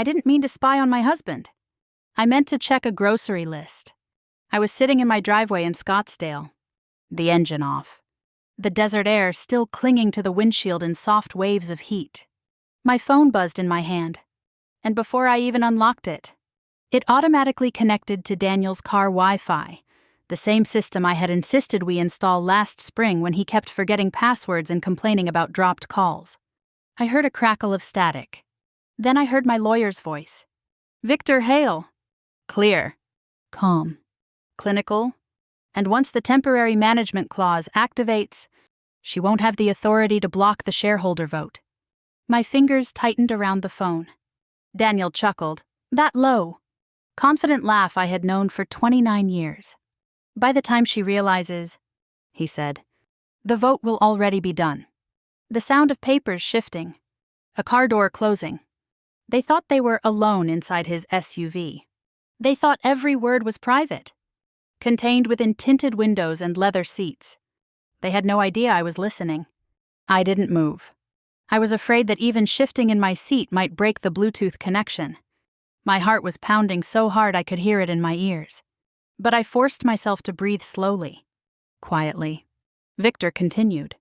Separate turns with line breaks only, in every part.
I didn't mean to spy on my husband. I meant to check a grocery list. I was sitting in my driveway in Scottsdale. The engine off. The desert air still clinging to the windshield in soft waves of heat. My phone buzzed in my hand, and before I even unlocked it, it automatically connected to Daniel's car Wi-Fi, the same system I had insisted we install last spring when he kept forgetting passwords and complaining about dropped calls. I heard a crackle of static. Then I heard my lawyer's voice. Victor Hale. Clear. Calm. Clinical. And once the temporary management clause activates, she won't have the authority to block the shareholder vote. My fingers tightened around the phone. Daniel chuckled. That low, confident laugh I had known for 29 years. By the time she realizes, he said, the vote will already be done. The sound of papers shifting. A car door closing. They thought they were alone inside his SUV. They thought every word was private, contained within tinted windows and leather seats. They had no idea I was listening. I didn't move. I was afraid that even shifting in my seat might break the Bluetooth connection. My heart was pounding so hard I could hear it in my ears. But I forced myself to breathe slowly, quietly. Victor continued.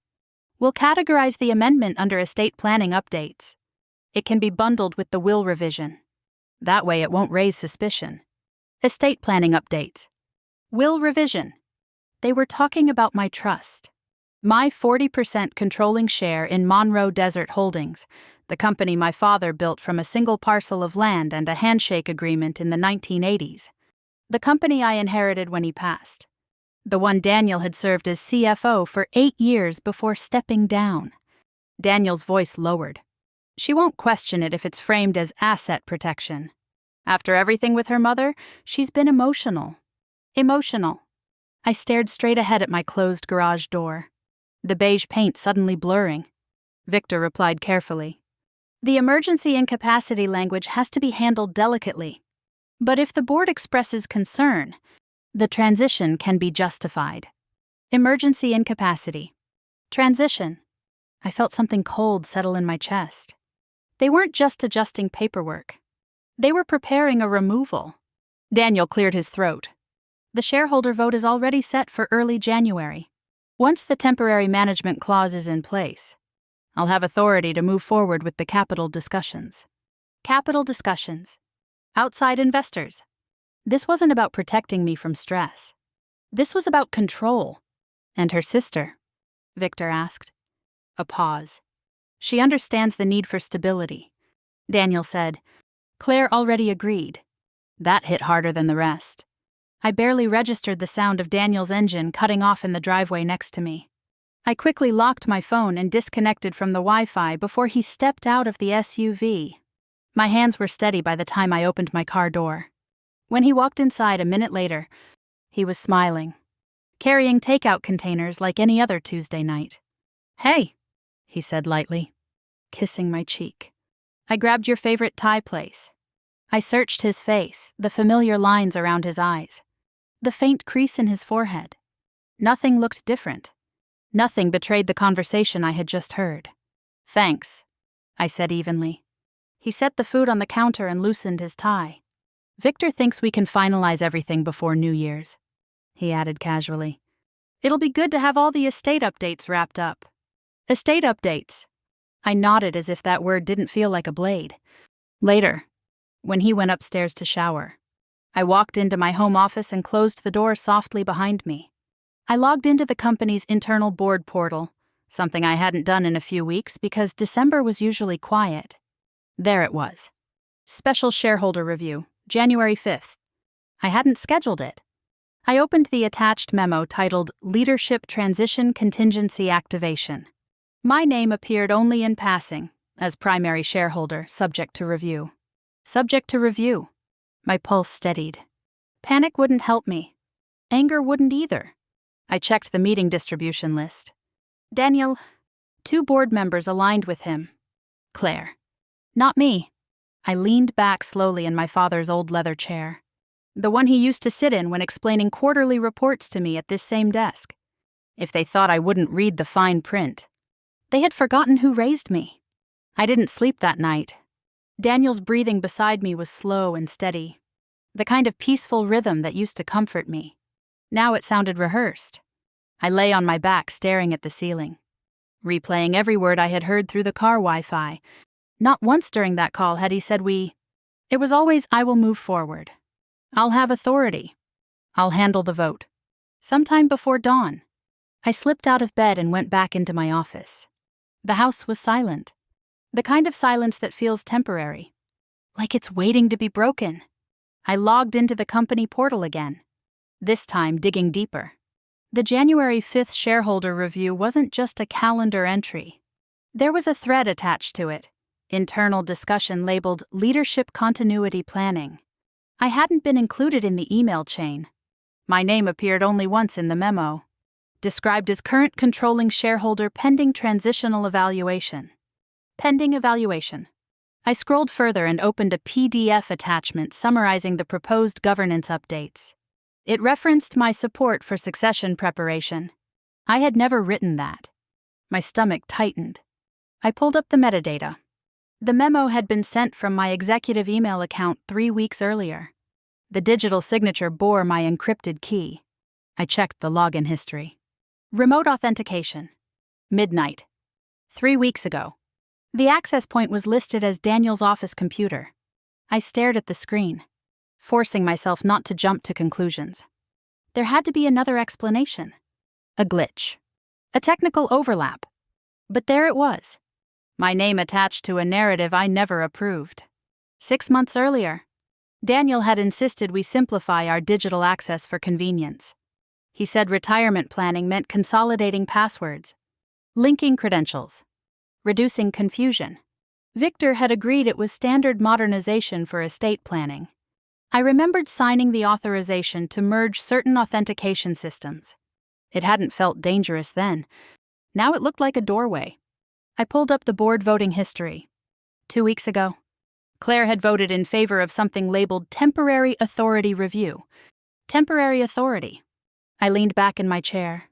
We'll categorize the amendment under estate planning updates. It can be bundled with the will revision. That way it won't raise suspicion. Estate planning updates. Will revision. They were talking about my trust. My 40% controlling share in Monroe Desert Holdings, the company my father built from a single parcel of land and a handshake agreement in the 1980s. The company I inherited when he passed. The one Daniel had served as CFO for 8 years before stepping down. Daniel's voice lowered. She won't question it if it's framed as asset protection. After everything with her mother, she's been emotional. Emotional. I stared straight ahead at my closed garage door, the beige paint suddenly blurring. Victor replied carefully. The emergency incapacity language has to be handled delicately. But if the board expresses concern, the transition can be justified. Emergency incapacity. Transition. I felt something cold settle in my chest. They weren't just adjusting paperwork. They were preparing a removal. Daniel cleared his throat. The shareholder vote is already set for early January. Once the temporary management clause is in place, I'll have authority to move forward with the capital discussions. Capital discussions. Outside investors. This wasn't about protecting me from stress. This was about control. And her sister? Victor asked. A pause. She understands the need for stability. Daniel said, Claire already agreed. That hit harder than the rest. I barely registered the sound of Daniel's engine cutting off in the driveway next to me. I quickly locked my phone and disconnected from the Wi-Fi before he stepped out of the SUV. My hands were steady by the time I opened my car door. When he walked inside a minute later, he was smiling, carrying takeout containers like any other Tuesday night. Hey, he said lightly, kissing my cheek. I grabbed your favorite Thai place. I searched his face, the familiar lines around his eyes, the faint crease in his forehead. Nothing looked different. Nothing betrayed the conversation I had just heard. Thanks, I said evenly. He set the food on the counter and loosened his tie. Victor thinks we can finalize everything before New Year's, he added casually. It'll be good to have all the estate updates wrapped up. Estate updates. I nodded as if that word didn't feel like a blade. Later, when he went upstairs to shower, I walked into my home office and closed the door softly behind me. I logged into the company's internal board portal, something I hadn't done in a few weeks because December was usually quiet. There it was. Special shareholder review, January 5th. I hadn't scheduled it. I opened the attached memo titled Leadership Transition Contingency Activation. My name appeared only in passing, as primary shareholder, subject to review. Subject to review. My pulse steadied. Panic wouldn't help me. Anger wouldn't either. I checked the meeting distribution list. Daniel, 2 board members aligned with him. Claire. Not me. I leaned back slowly in my father's old leather chair, the one he used to sit in when explaining quarterly reports to me at this same desk. If they thought I wouldn't read the fine print, they had forgotten who raised me. I didn't sleep that night. Daniel's breathing beside me was slow and steady, the kind of peaceful rhythm that used to comfort me. Now it sounded rehearsed. I lay on my back staring at the ceiling, replaying every word I had heard through the car Wi-Fi. Not once during that call had he said we. It was always, I will move forward. I'll have authority. I'll handle the vote. Sometime before dawn, I slipped out of bed and went back into my office. The house was silent, the kind of silence that feels temporary, like it's waiting to be broken. I logged into the company portal again, this time digging deeper. The January 5th shareholder review wasn't just a calendar entry. There was a thread attached to it, internal discussion labeled Leadership Continuity Planning. I hadn't been included in the email chain. My name appeared only once in the memo, described as current controlling shareholder pending transitional evaluation. Pending evaluation. I scrolled further and opened a PDF attachment summarizing the proposed governance updates. It referenced my support for succession preparation. I had never written that. My stomach tightened. I pulled up the metadata. The memo had been sent from my executive email account 3 weeks earlier. The digital signature bore my encrypted key. I checked the login history. Remote authentication. Midnight. 3 weeks ago. The access point was listed as Daniel's office computer. I stared at the screen, forcing myself not to jump to conclusions. There had to be another explanation. A glitch. A technical overlap. But there it was. My name attached to a narrative I never approved. 6 months earlier, Daniel had insisted we simplify our digital access for convenience. He said retirement planning meant consolidating passwords, linking credentials, reducing confusion. Victor had agreed it was standard modernization for estate planning. I remembered signing the authorization to merge certain authentication systems. It hadn't felt dangerous then. Now it looked like a doorway. I pulled up the board voting history. 2 weeks ago, Claire had voted in favor of something labeled Temporary Authority Review. Temporary authority. I leaned back in my chair,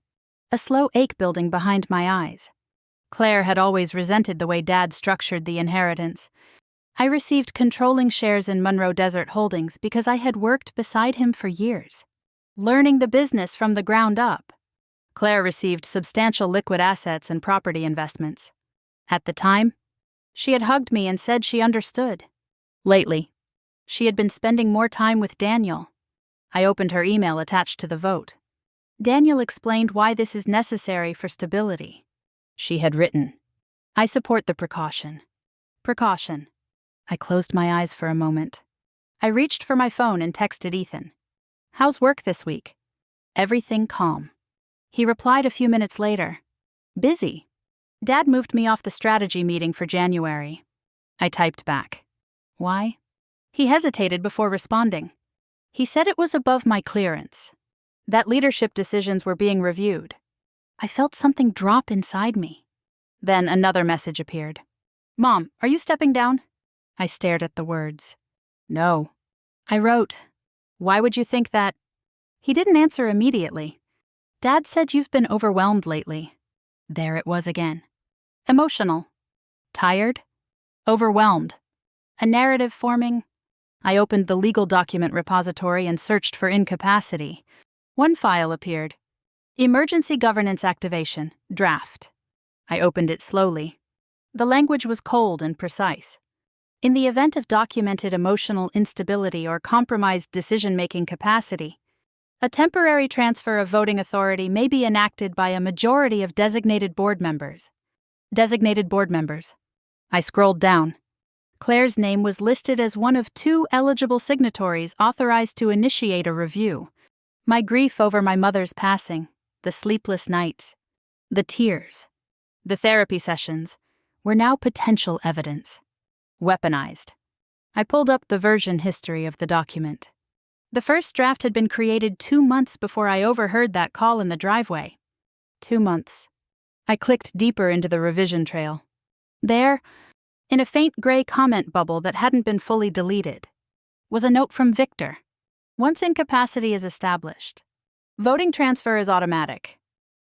a slow ache building behind my eyes. Claire had always resented the way Dad structured the inheritance. I received controlling shares in Monroe Desert Holdings because I had worked beside him for years, learning the business from the ground up. Claire received substantial liquid assets and property investments. At the time, she had hugged me and said she understood. Lately, she had been spending more time with Daniel. I opened her email attached to the vote. Daniel explained why this is necessary for stability. She had written, I support the precaution. Precaution. I closed my eyes for a moment. I reached for my phone and texted Ethan. How's work this week? Everything calm. He replied a few minutes later. Busy. Dad moved me off the strategy meeting for January. I typed back. Why? He hesitated before responding. He said it was above my clearance, that leadership decisions were being reviewed. I felt something drop inside me. Then another message appeared. Mom, are you stepping down? I stared at the words. No. I wrote, why would you think that? He didn't answer immediately. Dad said you've been overwhelmed lately. There it was again. Emotional. Tired. Overwhelmed. A narrative forming. I opened the legal document repository and searched for incapacity. One file appeared. Emergency Governance Activation, Draft. I opened it slowly. The language was cold and precise. In the event of documented emotional instability or compromised decision-making capacity, a temporary transfer of voting authority may be enacted by a majority of designated board members. Designated board members. I scrolled down. Claire's name was listed as one of 2 eligible signatories authorized to initiate a review. My grief over my mother's passing, the sleepless nights, the tears, the therapy sessions, were now potential evidence. Weaponized. I pulled up the version history of the document. The first draft had been created 2 months before I overheard that call in the driveway. 2 months. I clicked deeper into the revision trail. There, in a faint gray comment bubble that hadn't been fully deleted, was a note from Victor. Once incapacity is established, voting transfer is automatic.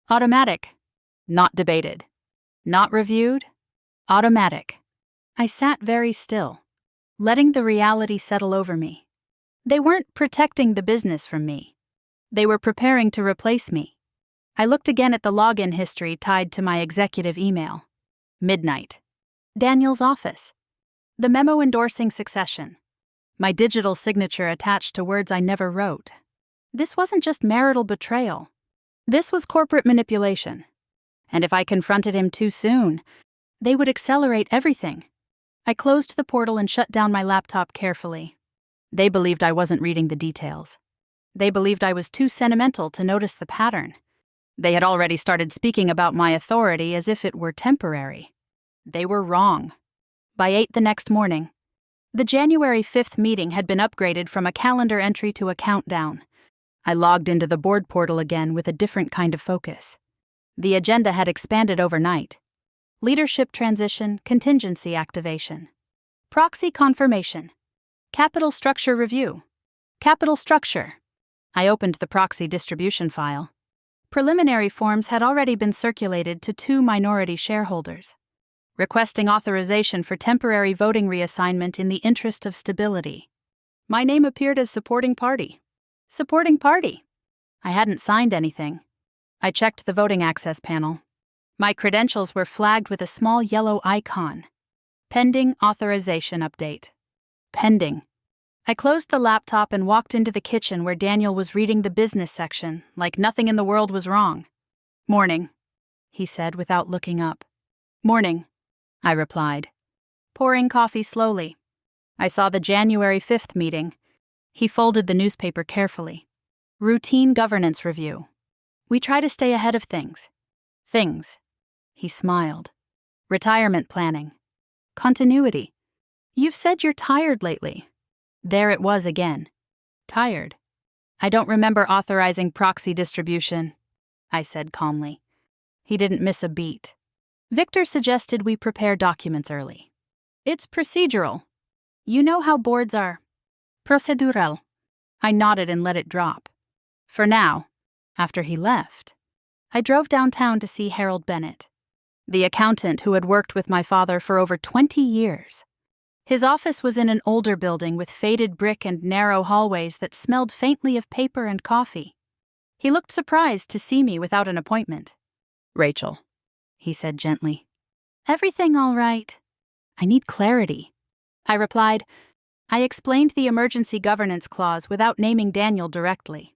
Automatic. Not debated. Not reviewed. Automatic. I sat very still, letting the reality settle over me. They weren't protecting the business from me. They were preparing to replace me. I looked again at the login history tied to my executive email. Midnight. Daniel's office. The memo endorsing succession. My digital signature attached to words I never wrote. This wasn't just marital betrayal. This was corporate manipulation. And if I confronted him too soon, they would accelerate everything. I closed the portal and shut down my laptop carefully. They believed I wasn't reading the details. They believed I was too sentimental to notice the pattern. They had already started speaking about my authority as if it were temporary. They were wrong. By 8 the next morning, the January 5th meeting had been upgraded from a calendar entry to a countdown. I logged into the board portal again with a different kind of focus. The agenda had expanded overnight. Leadership transition, contingency activation. Proxy confirmation. Capital structure review. Capital structure. I opened the proxy distribution file. Preliminary forms had already been circulated to 2 minority shareholders, requesting authorization for temporary voting reassignment in the interest of stability. My name appeared as supporting party. Supporting party. I hadn't signed anything. I checked the voting access panel. My credentials were flagged with a small yellow icon. Pending authorization update. Pending. I closed the laptop and walked into the kitchen where Daniel was reading the business section, like nothing in the world was wrong. Morning, he said without looking up. Morning, I replied, pouring coffee slowly. I saw the January 5th meeting. He folded the newspaper carefully. Routine governance review. We try to stay ahead of things. Things. He smiled. Retirement planning. Continuity. You've said you're tired lately. There it was again. Tired. I don't remember authorizing proxy distribution, I said calmly. He didn't miss a beat. Victor suggested we prepare documents early. It's procedural. You know how boards are. Procedural. I nodded and let it drop. For now, after he left, I drove downtown to see Harold Bennett, the accountant who had worked with my father for over 20 years. His office was in an older building with faded brick and narrow hallways that smelled faintly of paper and coffee. He looked surprised to see me without an appointment. Rachel, he said gently. Everything all right? I need clarity. I replied. I explained the emergency governance clause without naming Daniel directly.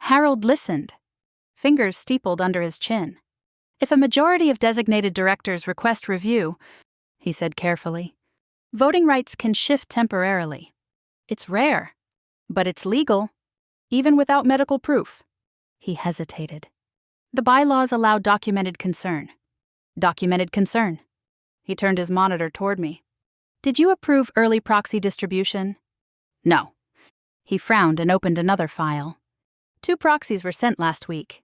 Harold listened, fingers steepled under his chin. If a majority of designated directors request review, he said carefully, voting rights can shift temporarily. It's rare, but it's legal, even without medical proof. He hesitated. The bylaws allow documented concern. Documented concern. He turned his monitor toward me. Did you approve early proxy distribution? No. He frowned and opened another file. 2 proxies were sent last week.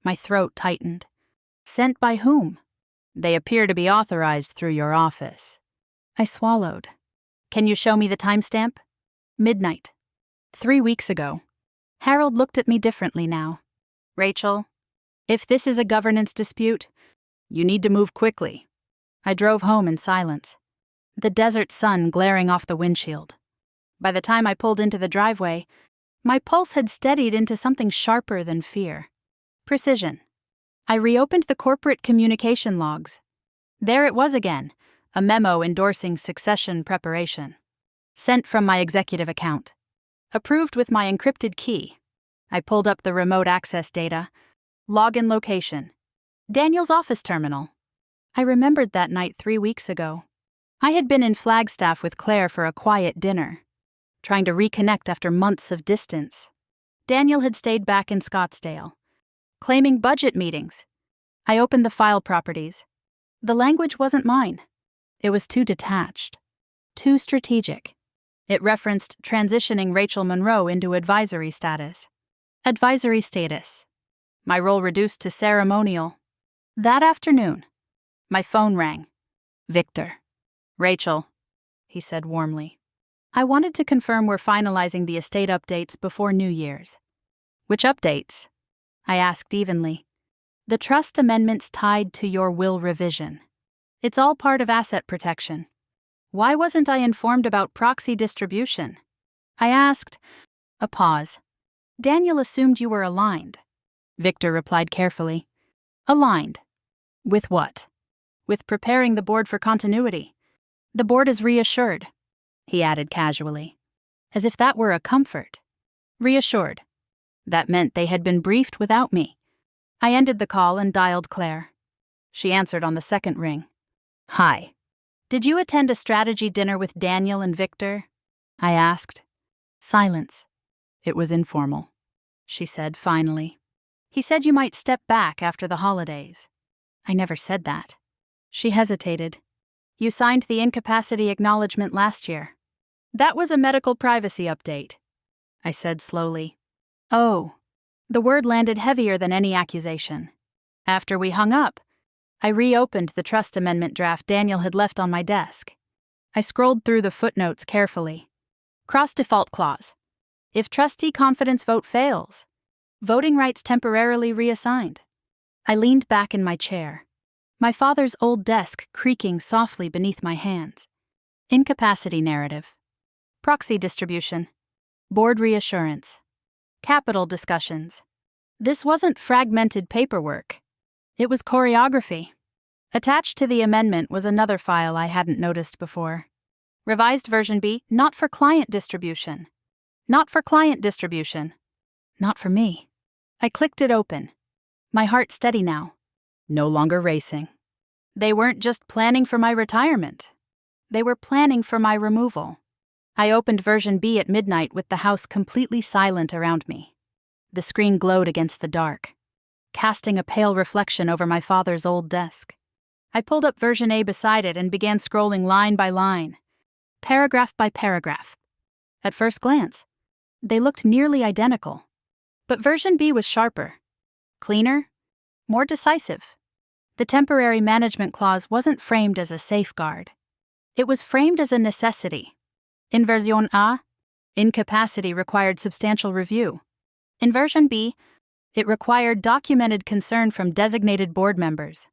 My throat tightened. Sent by whom? They appear to be authorized through your office. I swallowed. Can you show me the timestamp? Midnight. 3 weeks ago. Harold looked at me differently now. Rachel, if this is a governance dispute, you need to move quickly. I drove home in silence, the desert sun glaring off the windshield. By the time I pulled into the driveway, my pulse had steadied into something sharper than fear. Precision. I reopened the corporate communication logs. There it was again, a memo endorsing succession preparation. Sent from my executive account. Approved with my encrypted key. I pulled up the remote access data. Login location. Daniel's office terminal. I remembered that night 3 weeks ago. I had been in Flagstaff with Claire for a quiet dinner, trying to reconnect after months of distance. Daniel had stayed back in Scottsdale, claiming budget meetings. I opened the file properties. The language wasn't mine. It was too detached, too strategic. It referenced transitioning Rachel Monroe into advisory status. Advisory status. My role reduced to ceremonial. That afternoon, my phone rang. Victor. Rachel, he said warmly. I wanted to confirm we're finalizing the estate updates before New Year's. Which updates? I asked evenly. The trust amendments tied to your will revision. It's all part of asset protection. Why wasn't I informed about proxy distribution? I asked. A pause. Daniel assumed you were aligned. Victor replied carefully. Aligned. With what? With preparing the board for continuity. The board is reassured, he added casually, as if that were a comfort. Reassured. That meant they had been briefed without me. I ended the call and dialed Claire. She answered on the second ring. Hi. Did you attend a strategy dinner with Daniel and Victor? I asked. Silence. It was informal, she said finally. He said you might step back after the holidays. I never said that. She hesitated. You signed the incapacity acknowledgement last year. That was a medical privacy update, I said slowly. Oh. The word landed heavier than any accusation. After we hung up, I reopened the trust amendment draft Daniel had left on my desk. I scrolled through the footnotes carefully. Cross-default clause. If trustee confidence vote fails, voting rights temporarily reassigned. I leaned back in my chair, my father's old desk creaking softly beneath my hands. Incapacity narrative. Proxy distribution. Board reassurance. Capital discussions. This wasn't fragmented paperwork. It was choreography. Attached to the amendment was another file I hadn't noticed before. Revised version B, not for client distribution. Not for client distribution. Not for me. I clicked it open. My heart steady now. No longer racing. They weren't just planning for my retirement. They were planning for my removal. I opened version B at midnight with the house completely silent around me. The screen glowed against the dark, casting a pale reflection over my father's old desk. I pulled up version A beside it and began scrolling line by line, paragraph by paragraph. At first glance, they looked nearly identical. But version B was sharper, cleaner, more decisive. The temporary management clause wasn't framed as a safeguard. It was framed as a necessity. In version A, incapacity required substantial review. In version B, it required documented concern from designated board members.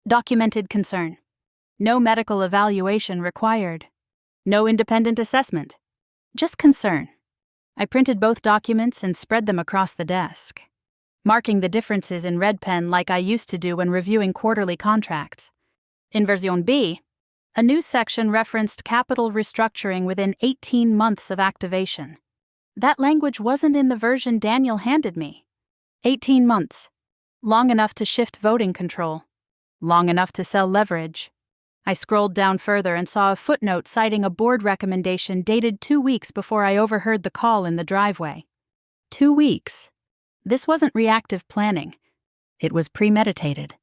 Documented concern. No medical evaluation required. No independent assessment. Just concern. I printed both documents and spread them across the desk, marking the differences in red pen like I used to do when reviewing quarterly contracts. In version B, a new section referenced capital restructuring within 18 months of activation. That language wasn't in the version Daniel handed me. 18 months. Long enough to shift voting control. Long enough to sell leverage. I scrolled down further and saw a footnote citing a board recommendation dated 2 weeks before I overheard the call in the driveway. 2 weeks. This wasn't reactive planning. It was premeditated.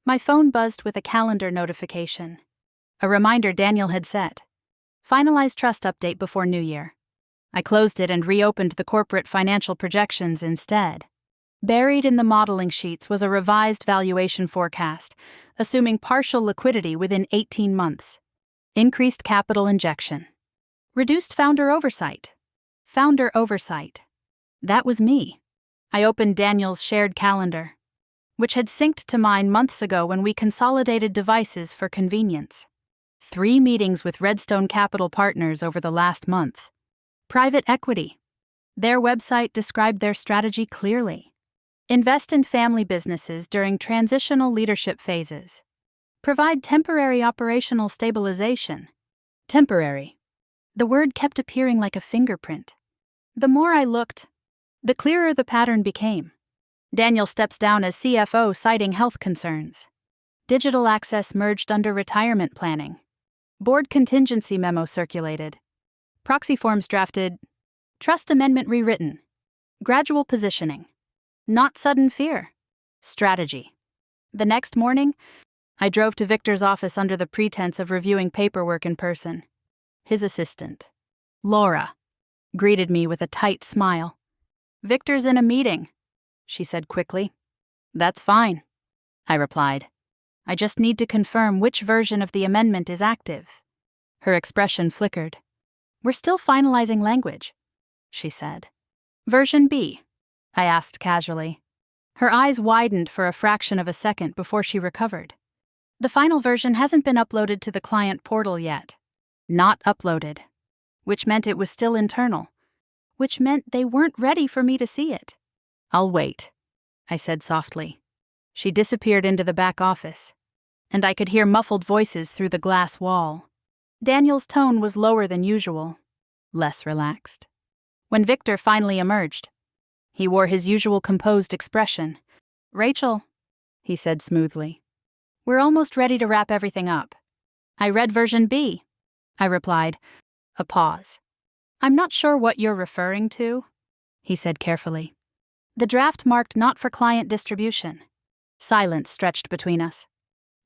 My phone buzzed with a calendar notification. A reminder Daniel had set. Finalize trust update before New Year. I closed it and reopened the corporate financial projections instead. Buried in the modeling sheets was a revised valuation forecast, assuming partial liquidity within 18 months. Increased capital injection. Reduced founder oversight. Founder oversight. That was me. I opened Daniel's shared calendar, which had synced to mine months ago when we consolidated devices for convenience. 3 meetings with Redstone Capital Partners over the last month. Private equity. Their website described their strategy clearly. Invest in family businesses during transitional leadership phases. Provide temporary operational stabilization. Temporary. The word kept appearing like a fingerprint. The more I looked, the clearer the pattern became. Daniel steps down as CFO citing health concerns. Digital access merged under retirement planning. Board contingency memo circulated. Proxy forms drafted. Trust amendment rewritten. Gradual positioning. Not sudden fear. Strategy. The next morning, I drove to Victor's office under the pretense of reviewing paperwork in person. His assistant, Laura, greeted me with a tight smile. Victor's in a meeting, she said quickly. That's fine, I replied. I just need to confirm which version of the amendment is active. Her expression flickered. We're still finalizing language, she said. Version B, I asked casually. Her eyes widened for a fraction of a second before she recovered. The final version hasn't been uploaded to the client portal yet. Not uploaded. Which meant it was still internal. Which meant they weren't ready for me to see it. I'll wait, I said softly. She disappeared into the back office, and I could hear muffled voices through the glass wall. Daniel's tone was lower than usual, less relaxed. When Victor finally emerged, he wore his usual composed expression. "Rachel," he said smoothly, "we're almost ready to wrap everything up." "I read version B," I replied. A pause. "I'm not sure what you're referring to," he said carefully. "The draft marked not for client distribution." Silence stretched between us.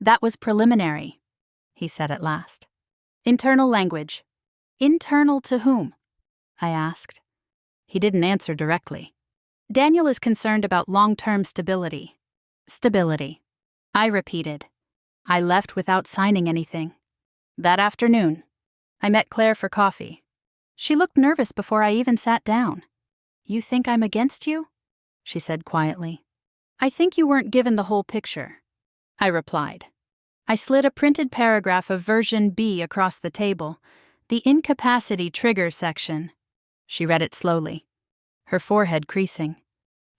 "That was preliminary," he said at last. "Internal language." "Internal to whom?" I asked. He didn't answer directly. "Daniel is concerned about long-term stability." "Stability," I repeated. I left without signing anything. That afternoon, I met Claire for coffee. She looked nervous before I even sat down. "You think I'm against you?" she said quietly. "I think you weren't given the whole picture," I replied. I slid a printed paragraph of version B across the table, the incapacity trigger section. She read it slowly, her forehead creasing.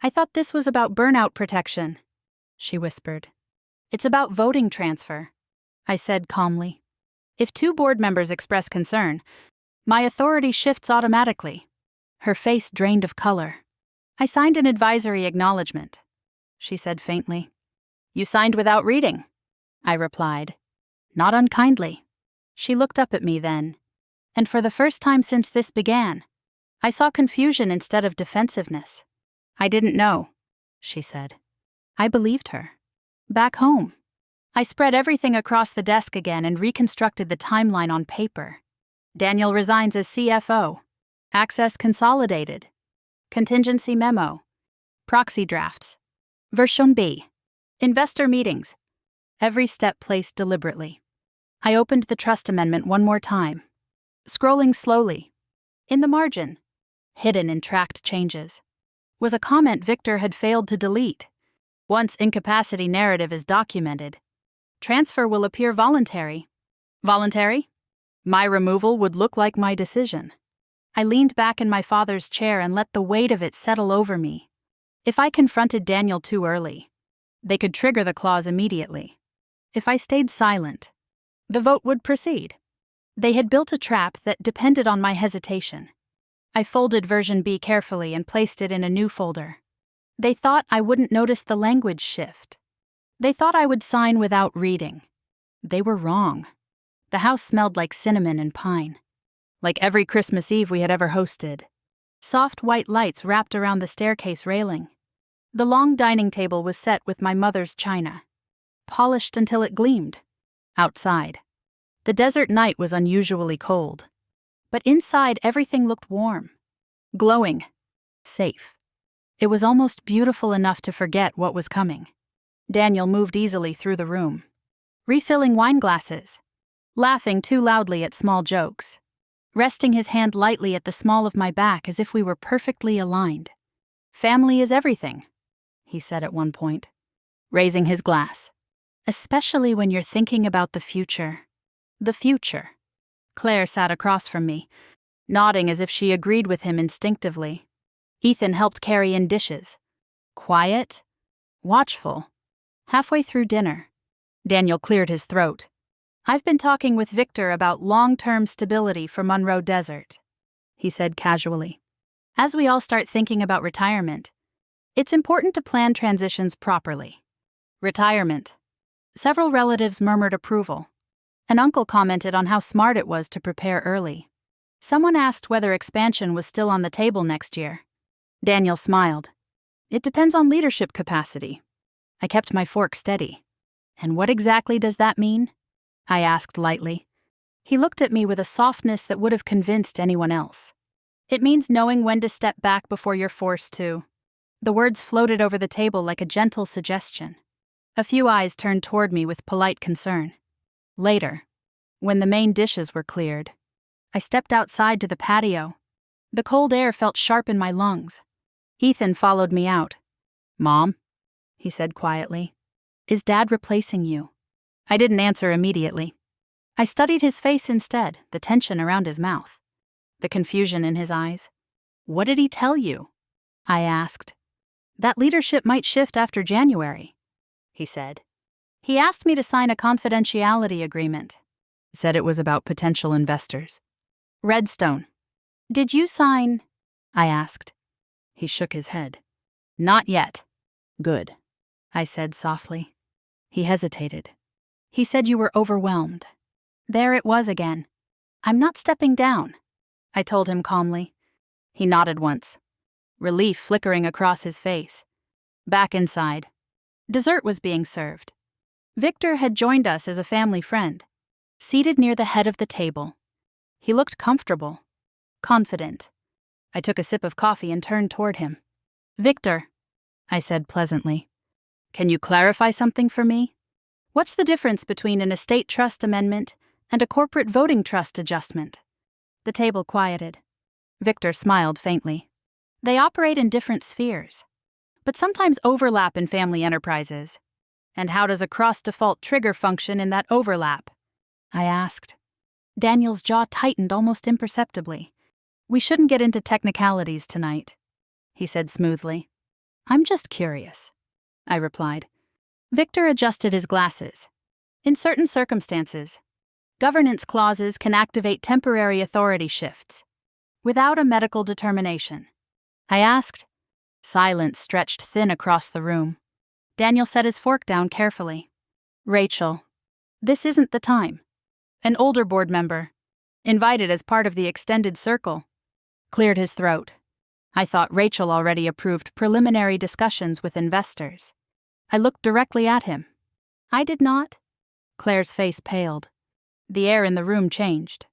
"I thought this was about burnout protection," she whispered. "It's about voting transfer," I said calmly. "If 2 board members express concern, my authority shifts automatically." Her face drained of color. "I signed an advisory acknowledgement," she said faintly. "You signed without reading," I replied. Not unkindly. She looked up at me then, and for the first time since this began, I saw confusion instead of defensiveness. "I didn't know," she said. I believed her. Back home, I spread everything across the desk again and reconstructed the timeline on paper. Daniel resigns as CFO. Access consolidated. Contingency memo. Proxy drafts. Version B. Investor meetings. Every step placed deliberately. I opened the trust amendment one more time. Scrolling slowly. In the margin, hidden in tracked changes, was a comment Victor had failed to delete. "Once incapacity narrative is documented, transfer will appear voluntary." Voluntary? My removal would look like my decision. I leaned back in my father's chair and let the weight of it settle over me. If I confronted Daniel too early, they could trigger the clause immediately. If I stayed silent, the vote would proceed. They had built a trap that depended on my hesitation. I folded version B carefully and placed it in a new folder. They thought I wouldn't notice the language shift. They thought I would sign without reading. They were wrong. The house smelled like cinnamon and pine, like every Christmas Eve we had ever hosted. Soft white lights wrapped around the staircase railing. The long dining table was set with my mother's china, polished until it gleamed. Outside, the desert night was unusually cold, but inside everything looked warm, glowing, safe. It was almost beautiful enough to forget what was coming. Daniel moved easily through the room, refilling wine glasses, laughing too loudly at small jokes, resting his hand lightly at the small of my back as if we were perfectly aligned. "Family is everything," he said at one point, raising his glass. "Especially when you're thinking about the future." The future. Claire sat across from me, nodding as if she agreed with him instinctively. Ethan helped carry in dishes. Quiet, watchful. Halfway through dinner, Daniel cleared his throat. "I've been talking with Victor about long-term stability for Monroe Desert," he said casually. "As we all start thinking about retirement, it's important to plan transitions properly." Retirement. Several relatives murmured approval. An uncle commented on how smart it was to prepare early. Someone asked whether expansion was still on the table next year. Daniel smiled. "It depends on leadership capacity." I kept my fork steady. "And what exactly does that mean?" I asked lightly. He looked at me with a softness that would have convinced anyone else. "It means knowing when to step back before you're forced to." The words floated over the table like a gentle suggestion. A few eyes turned toward me with polite concern. Later, when the main dishes were cleared, I stepped outside to the patio. The cold air felt sharp in my lungs. Ethan followed me out. "Mom," he said quietly, "is Dad replacing you?" I didn't answer immediately. I studied his face instead, the tension around his mouth, the confusion in his eyes. What did he tell you? I asked. That leadership might shift after January, he said. He asked me to sign a confidentiality agreement. Said it was about potential investors. Redstone. Did you sign? I asked. He shook his head. Not yet. Good, I said softly. He hesitated. He said you were overwhelmed. There it was again. I'm not stepping down, I told him calmly. He nodded once, relief flickering across his face. Back inside. Dessert was being served. Victor had joined us as a family friend, seated near the head of the table. He looked comfortable, confident. I took a sip of coffee and turned toward him. Victor, I said pleasantly, can you clarify something for me? What's the difference between an estate trust amendment and a corporate voting trust adjustment? The table quieted. Victor smiled faintly. They operate in different spheres, but sometimes overlap in family enterprises. And how does a cross-default trigger function in that overlap? I asked. Daniel's jaw tightened almost imperceptibly. We shouldn't get into technicalities tonight, he said smoothly. I'm just curious, I replied. Victor adjusted his glasses. In certain circumstances, governance clauses can activate temporary authority shifts without a medical determination. I asked. Silence stretched thin across the room. Daniel set his fork down carefully. Rachel, this isn't the time. An older board member, invited as part of the extended circle, cleared his throat. I thought Rachel already approved preliminary discussions with investors. I looked directly at him. I did not. Claire's face paled. The air in the room changed.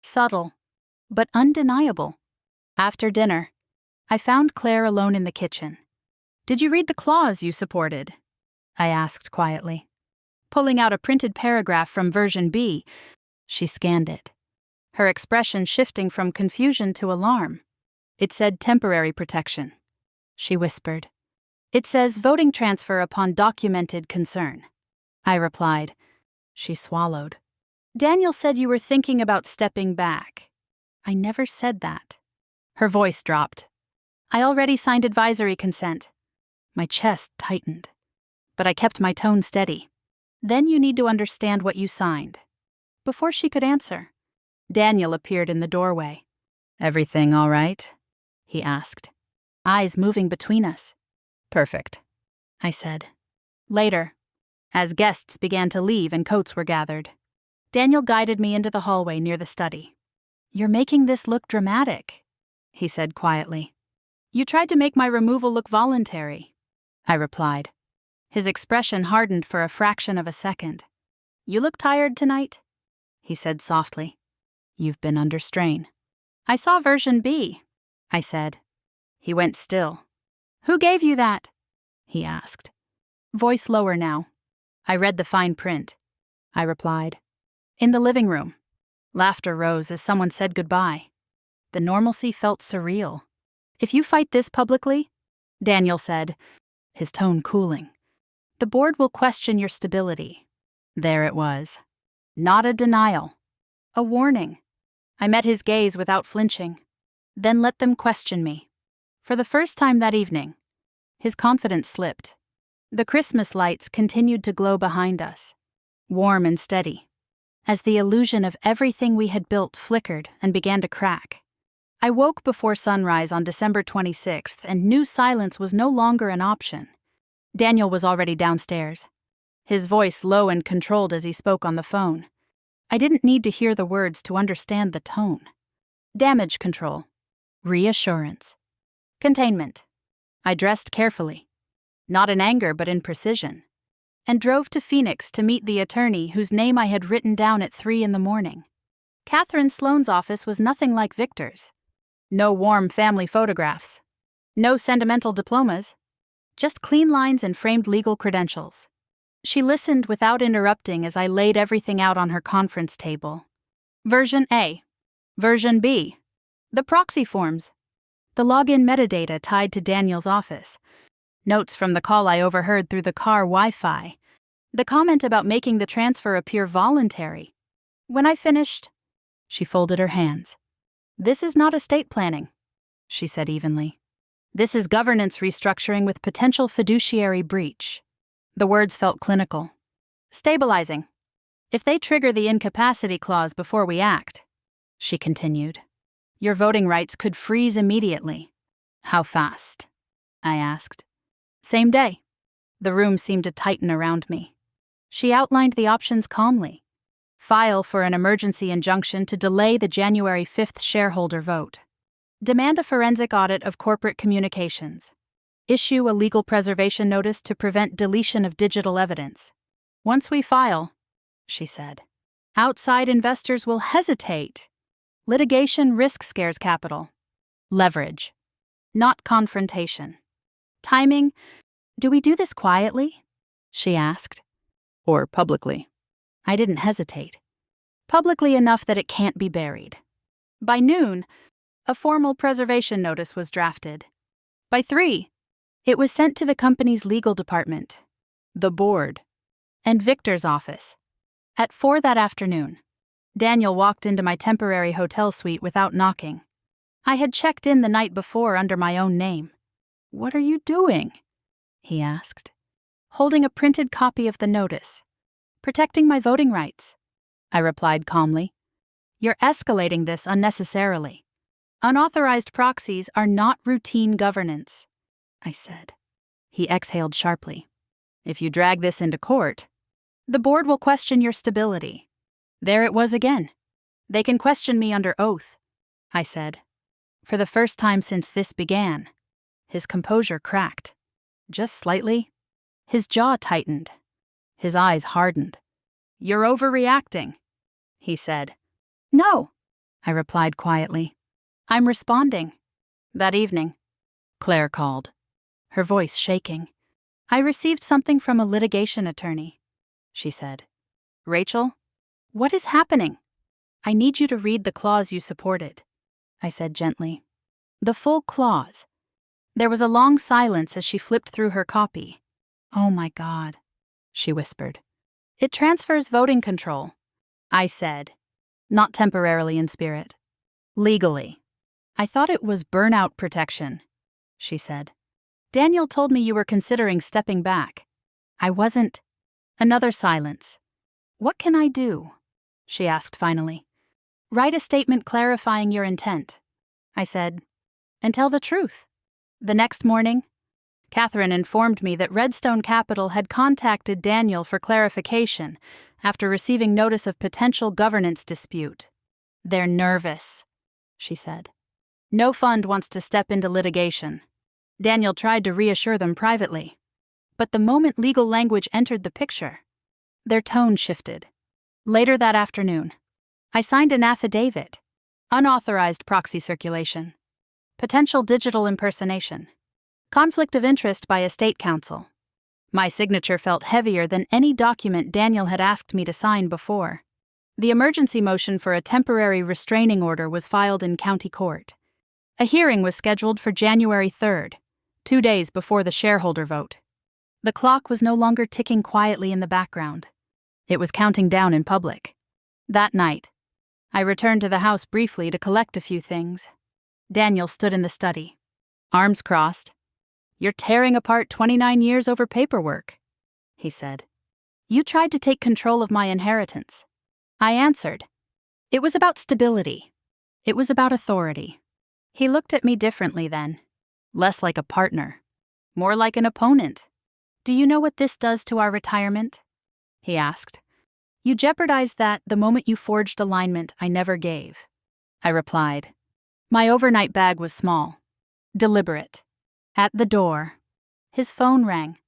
Subtle, but undeniable. After dinner, I found Claire alone in the kitchen. Did you read the clause you supported? I asked quietly. Pulling out a printed paragraph from version B, she scanned it, her expression shifting from confusion to alarm. It said temporary protection. She whispered. It says voting transfer upon documented concern. I replied. She swallowed. Daniel said you were thinking about stepping back. I never said that. Her voice dropped. I already signed advisory consent. My chest tightened. But I kept my tone steady. Then you need to understand what you signed. Before she could answer, Daniel appeared in the doorway. Everything all right? He asked, eyes moving between us. Perfect, I said. Later, as guests began to leave and coats were gathered, Daniel guided me into the hallway near the study. You're making this look dramatic, he said quietly. You tried to make my removal look voluntary, I replied. His expression hardened for a fraction of a second. You look tired tonight, he said softly. You've been under strain. I saw version B, I said. He went still. Who gave you that? He asked. Voice lower now. I read the fine print, I replied. In the living room. Laughter rose as someone said goodbye. The normalcy felt surreal. If you fight this publicly, Daniel said, his tone cooling, the board will question your stability. There it was. Not a denial. A warning. I met his gaze without flinching. Then let them question me. For the first time that evening, his confidence slipped. The Christmas lights continued to glow behind us, warm and steady, as the illusion of everything we had built flickered and began to crack. I woke before sunrise on December 26th and knew silence was no longer an option. Daniel was already downstairs, his voice low and controlled as he spoke on the phone. I didn't need to hear the words to understand the tone. Damage control. Reassurance. Containment. I dressed carefully, not in anger but in precision, and drove to Phoenix to meet the attorney whose name I had written down at 3 a.m. Catherine Sloane's office was nothing like Victor's. No warm family photographs. No sentimental diplomas. Just clean lines and framed legal credentials. She listened without interrupting as I laid everything out on her conference table. Version A. Version B. The proxy forms. The login metadata tied to Daniel's office. Notes from the call I overheard through the car Wi-Fi. The comment about making the transfer appear voluntary. When I finished, she folded her hands. This is not estate planning, she said evenly. This is governance restructuring with potential fiduciary breach. The words felt clinical. Stabilizing. If they trigger the incapacity clause before we act, she continued, your voting rights could freeze immediately. How fast? I asked. Same day. The room seemed to tighten around me. She outlined the options calmly. File for an emergency injunction to delay the January 5th shareholder vote. Demand a forensic audit of corporate communications. Issue a legal preservation notice to prevent deletion of digital evidence. Once we file, she said, outside investors will hesitate. Litigation risk scares capital. Leverage, not confrontation. Timing, do we do this quietly? She asked. Or publicly. I didn't hesitate. Publicly enough that it can't be buried. By noon, a formal preservation notice was drafted. By 3, it was sent to the company's legal department, the board, and Victor's office. At 4 that afternoon, Daniel walked into my temporary hotel suite without knocking. I had checked in the night before under my own name. What are you doing? He asked, holding a printed copy of the notice. Protecting my voting rights, I replied calmly. You're escalating this unnecessarily. Unauthorized proxies are not routine governance, I said. He exhaled sharply. If you drag this into court, the board will question your stability. There it was again. They can question me under oath, I said. For the first time since this began, his composure cracked. Just slightly. His jaw tightened. His eyes hardened. You're overreacting, he said. No, I replied quietly. I'm responding. That evening, Claire called, her voice shaking. I received something from a litigation attorney, she said. Rachel, what is happening? I need you to read the clause you supported, I said gently. The full clause. There was a long silence as she flipped through her copy. Oh my God, she whispered. It transfers voting control, I said, not temporarily in spirit. Legally. I thought it was burnout protection, she said. Daniel told me you were considering stepping back. I wasn't. Another silence. What can I do? She asked finally. Write a statement clarifying your intent, I said, and tell the truth. The next morning, Catherine informed me that Redstone Capital had contacted Daniel for clarification after receiving notice of potential governance dispute. They're nervous, she said. No fund wants to step into litigation. Daniel tried to reassure them privately. But the moment legal language entered the picture, their tone shifted. Later that afternoon, I signed an affidavit. Unauthorized proxy circulation. Potential digital impersonation. Conflict of interest by estate counsel. My signature felt heavier than any document Daniel had asked me to sign before. The emergency motion for a temporary restraining order was filed in county court. A hearing was scheduled for January 3rd, 2 days before the shareholder vote. The clock was no longer ticking quietly in the background. It was counting down in public. That night, I returned to the house briefly to collect a few things. Daniel stood in the study, arms crossed. You're tearing apart 29 years over paperwork, he said. You tried to take control of my inheritance. I answered. It was about stability. It was about authority. He looked at me differently then. Less like a partner. More like an opponent. Do you know what this does to our retirement? He asked. You jeopardized that the moment you forged alignment I never gave. I replied. My overnight bag was small. Deliberate. At the door. His phone rang.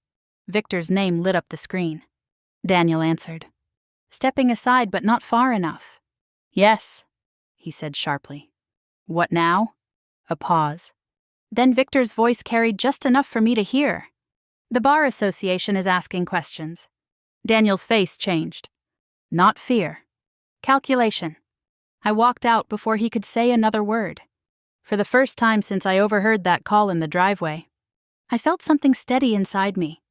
Victor's name lit up the screen. Daniel answered. Stepping aside but not far enough. Yes, he said sharply. What now? A pause. Then Victor's voice carried just enough for me to hear. The Bar Association is asking questions. Daniel's face changed. Not fear. Calculation. I walked out before he could say another word. For the first time since I overheard that call in the driveway, I felt something steady inside me.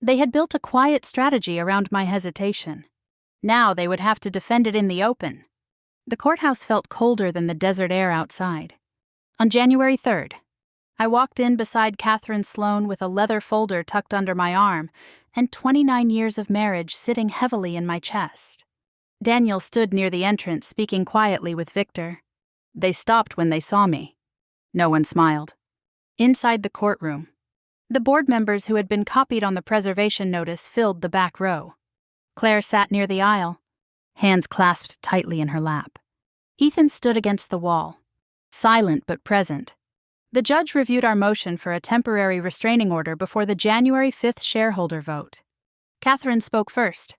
They had built a quiet strategy around my hesitation. Now they would have to defend it in the open. The courthouse felt colder than the desert air outside. On January 3rd, I walked in beside Catherine Sloan with a leather folder tucked under my arm and 29 years of marriage sitting heavily in my chest. Daniel stood near the entrance, speaking quietly with Victor. They stopped when they saw me. No one smiled. Inside the courtroom, the board members who had been copied on the preservation notice filled the back row. Claire sat near the aisle, hands clasped tightly in her lap. Ethan stood against the wall, silent but present. The judge reviewed our motion for a temporary restraining order before the January 5th shareholder vote. Catherine spoke first.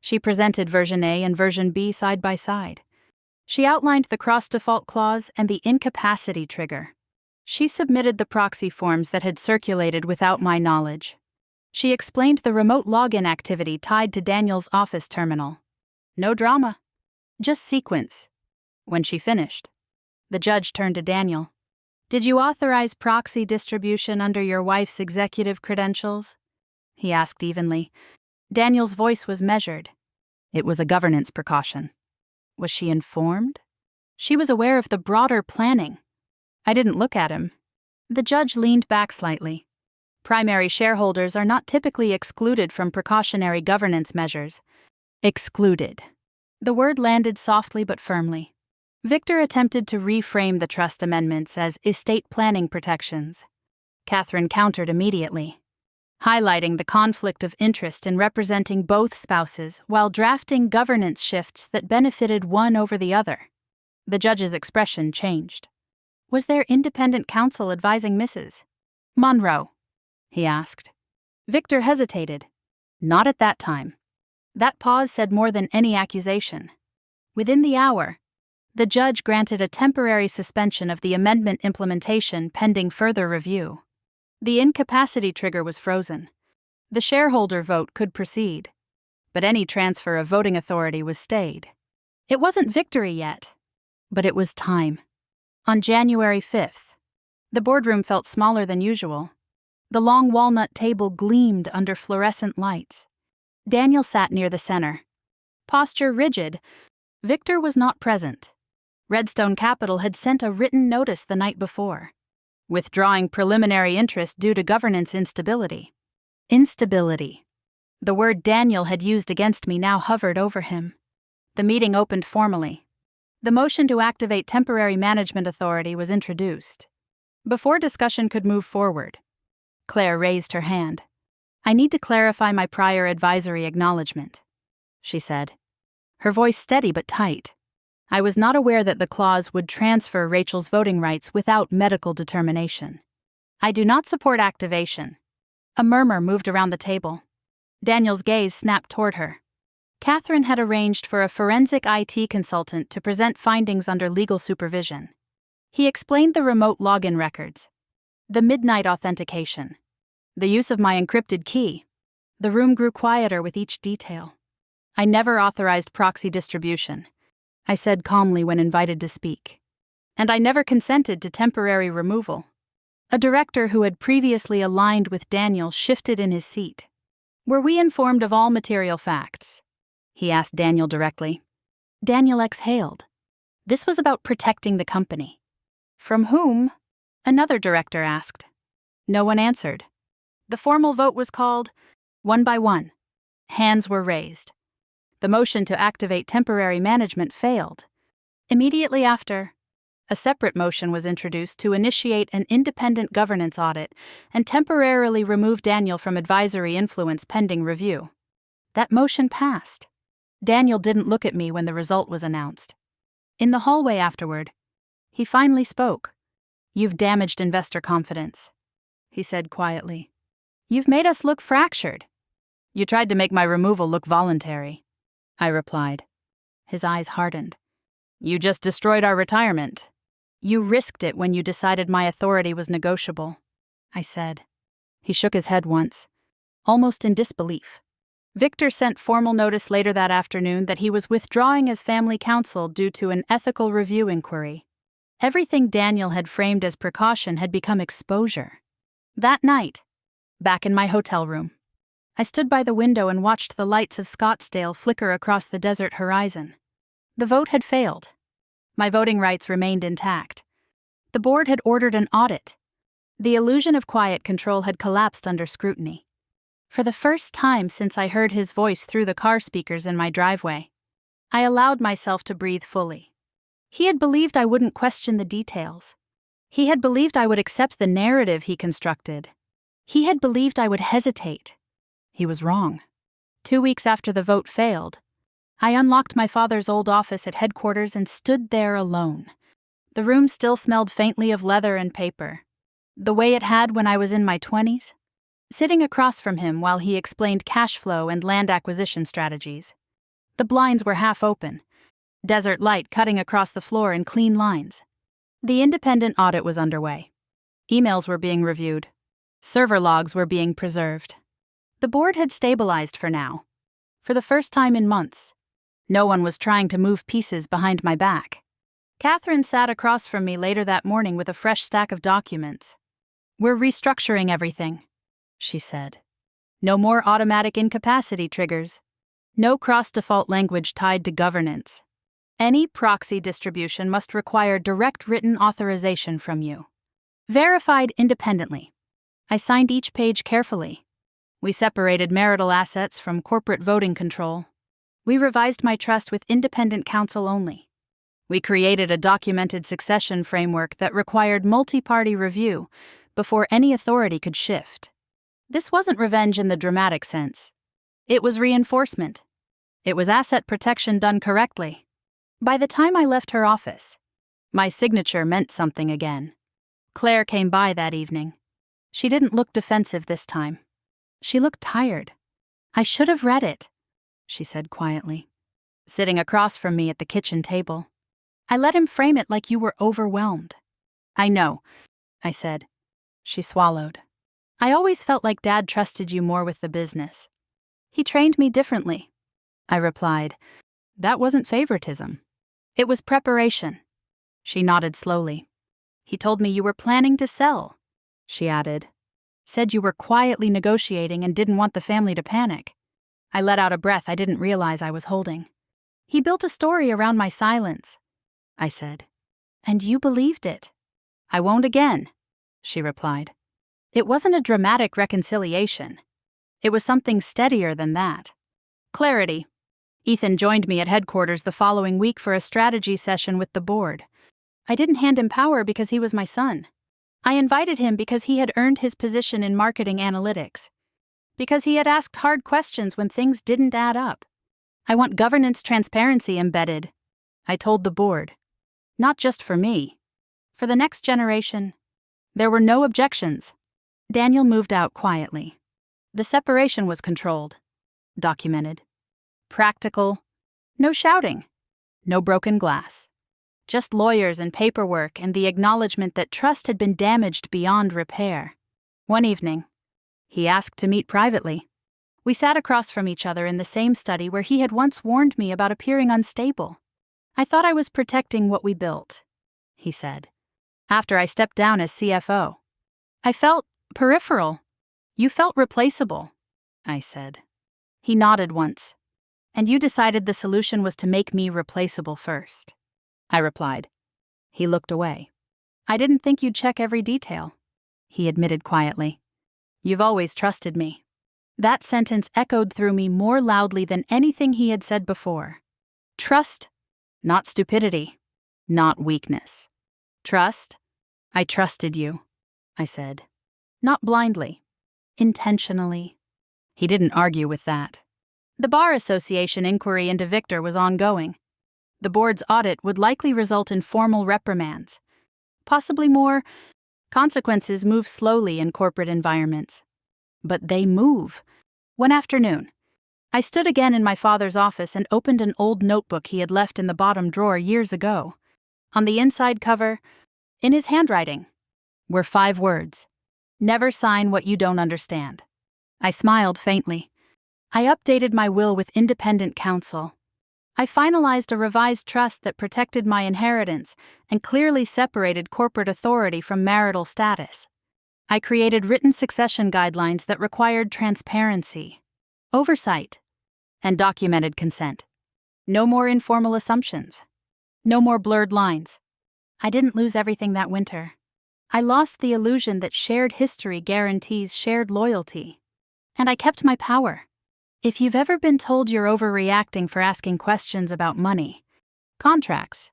She presented version A and version B side by side. She outlined the cross-default clause and the incapacity trigger. She submitted the proxy forms that had circulated without my knowledge. She explained the remote login activity tied to Daniel's office terminal. No drama, just sequence. When she finished, the judge turned to Daniel. Did you authorize proxy distribution under your wife's executive credentials? He asked evenly. Daniel's voice was measured. It was a governance precaution. Was she informed? She was aware of the broader planning. I didn't look at him. The judge leaned back slightly. Primary shareholders are not typically excluded from precautionary governance measures. Excluded. The word landed softly but firmly. Victor attempted to reframe the trust amendments as estate planning protections. Catherine countered immediately, highlighting the conflict of interest in representing both spouses while drafting governance shifts that benefited one over the other. The judge's expression changed. Was there independent counsel advising Mrs. Monroe? He asked. Victor hesitated. Not at that time. That pause said more than any accusation. Within the hour, the judge granted a temporary suspension of the amendment implementation pending further review. The incapacity trigger was frozen. The shareholder vote could proceed, but any transfer of voting authority was stayed. It wasn't victory yet, but it was time. On January 5th, the boardroom felt smaller than usual. The long walnut table gleamed under fluorescent lights. Daniel sat near the center. Posture rigid, Victor was not present. Redstone Capital had sent a written notice the night before, withdrawing preliminary interest due to governance instability. Instability. The word Daniel had used against me now hovered over him. The meeting opened formally. The motion to activate temporary management authority was introduced. Before discussion could move forward, Claire raised her hand. I need to clarify my prior advisory acknowledgement, she said, her voice steady but tight. I was not aware that the clause would transfer Rachel's voting rights without medical determination. I do not support activation. A murmur moved around the table. Daniel's gaze snapped toward her. Catherine had arranged for a forensic IT consultant to present findings under legal supervision. He explained the remote login records, the midnight authentication, the use of my encrypted key. The room grew quieter with each detail. I never authorized proxy distribution, I said calmly when invited to speak. And I never consented to temporary removal. A director who had previously aligned with Daniel shifted in his seat. Were we informed of all material facts? He asked Daniel directly. Daniel exhaled. This was about protecting the company. From whom? Another director asked. No one answered. The formal vote was called, one by one. Hands were raised. The motion to activate temporary management failed. Immediately after, a separate motion was introduced to initiate an independent governance audit and temporarily remove Daniel from advisory influence pending review. That motion passed. Daniel didn't look at me when the result was announced. In the hallway afterward, he finally spoke. You've damaged investor confidence, he said quietly. You've made us look fractured. You tried to make my removal look voluntary, I replied. His eyes hardened. You just destroyed our retirement. You risked it when you decided my authority was negotiable, I said. He shook his head once, almost in disbelief. Victor sent formal notice later that afternoon that he was withdrawing as family counsel due to an ethical review inquiry. Everything Daniel had framed as precaution had become exposure. That night, back in my hotel room, I stood by the window and watched the lights of Scottsdale flicker across the desert horizon. The vote had failed. My voting rights remained intact. The board had ordered an audit. The illusion of quiet control had collapsed under scrutiny. For the first time since I heard his voice through the car speakers in my driveway, I allowed myself to breathe fully. He had believed I wouldn't question the details. He had believed I would accept the narrative he constructed. He had believed I would hesitate. He was wrong. 2 weeks after the vote failed, I unlocked my father's old office at headquarters and stood there alone. The room still smelled faintly of leather and paper, the way it had when I was in my 20s. Sitting across from him while he explained cash flow and land acquisition strategies. The blinds were half open, desert light cutting across the floor in clean lines. The independent audit was underway. Emails were being reviewed. Server logs were being preserved. The board had stabilized for now. For the first time in months. No one was trying to move pieces behind my back. Catherine sat across from me later that morning with a fresh stack of documents. "We're restructuring everything," she said. "No more automatic incapacity triggers. No cross-default language tied to governance. Any proxy distribution must require direct written authorization from you. Verified independently." I signed each page carefully. We separated marital assets from corporate voting control. We revised my trust with independent counsel only. We created a documented succession framework that required multi-party review before any authority could shift. This wasn't revenge in the dramatic sense. It was reinforcement. It was asset protection done correctly. By the time I left her office, my signature meant something again. Claire came by that evening. She didn't look defensive this time. She looked tired. "I should have read it," she said quietly, sitting across from me at the kitchen table. "I let him frame it like you were overwhelmed." "I know," I said. She swallowed. "I always felt like Dad trusted you more with the business." "He trained me differently," I replied. "That wasn't favoritism. It was preparation." She nodded slowly. "He told me you were planning to sell," she added. "Said you were quietly negotiating and didn't want the family to panic." I let out a breath I didn't realize I was holding. "He built a story around my silence," I said. "And you believed it." "I won't again," she replied. It wasn't a dramatic reconciliation. It was something steadier than that. Clarity. Ethan joined me at headquarters the following week for a strategy session with the board. I didn't hand him power because he was my son. I invited him because he had earned his position in marketing analytics. Because he had asked hard questions when things didn't add up. "I want governance transparency embedded," I told the board. Not just for me. For the next generation. There were no objections. Daniel moved out quietly. The separation was controlled. Documented. Practical. No shouting. No broken glass. Just lawyers and paperwork and the acknowledgement that trust had been damaged beyond repair. One evening, he asked to meet privately. We sat across from each other in the same study where he had once warned me about appearing unstable. "I thought I was protecting what we built," he said, "after I stepped down as CFO. I felt peripheral. You felt replaceable," I said. He nodded once. "And you decided the solution was to make me replaceable first," I replied. He looked away. "I didn't think you'd check every detail," he admitted quietly. "You've always trusted me." That sentence echoed through me more loudly than anything he had said before. Trust, not stupidity, not weakness. Trust? "I trusted you," I said. Not blindly. Intentionally. He didn't argue with that. The Bar Association inquiry into Victor was ongoing. The board's audit would likely result in formal reprimands. Possibly more. Consequences move slowly in corporate environments. But they move. One afternoon, I stood again in my father's office and opened an old notebook he had left in the bottom drawer years ago. On the inside cover, in his handwriting, were 5 words. "Never sign what you don't understand." I smiled faintly. I updated my will with independent counsel. I finalized a revised trust that protected my inheritance and clearly separated corporate authority from marital status. I created written succession guidelines that required transparency. oversight, and documented consent. No more informal assumptions. No more blurred lines. I didn't lose everything that winter. I lost the illusion that shared history guarantees shared loyalty. And I kept my power. If you've ever been told you're overreacting for asking questions about money, contracts,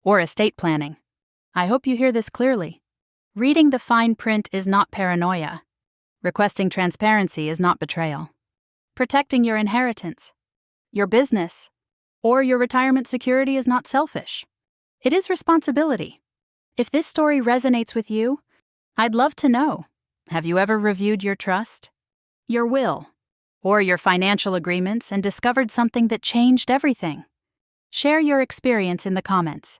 or estate planning, I hope you hear this clearly. Reading the fine print is not paranoia. Requesting transparency is not betrayal. Protecting your inheritance, your business, or your retirement security is not selfish. It is responsibility. If this story resonates with you, I'd love to know. Have you ever reviewed your trust, your will, or your financial agreements and discovered something that changed everything? Share your experience in the comments.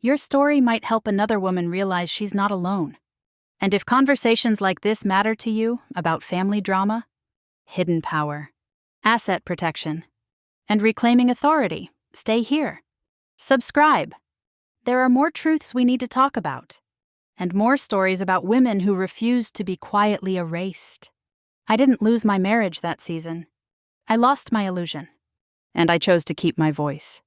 Your story might help another woman realize she's not alone. And if conversations like this matter to you about family drama, hidden power, asset protection, and reclaiming authority, stay here. Subscribe. There are more truths we need to talk about, and more stories about women who refused to be quietly erased. I didn't lose my marriage that season. I lost my illusion, and I chose to keep my voice.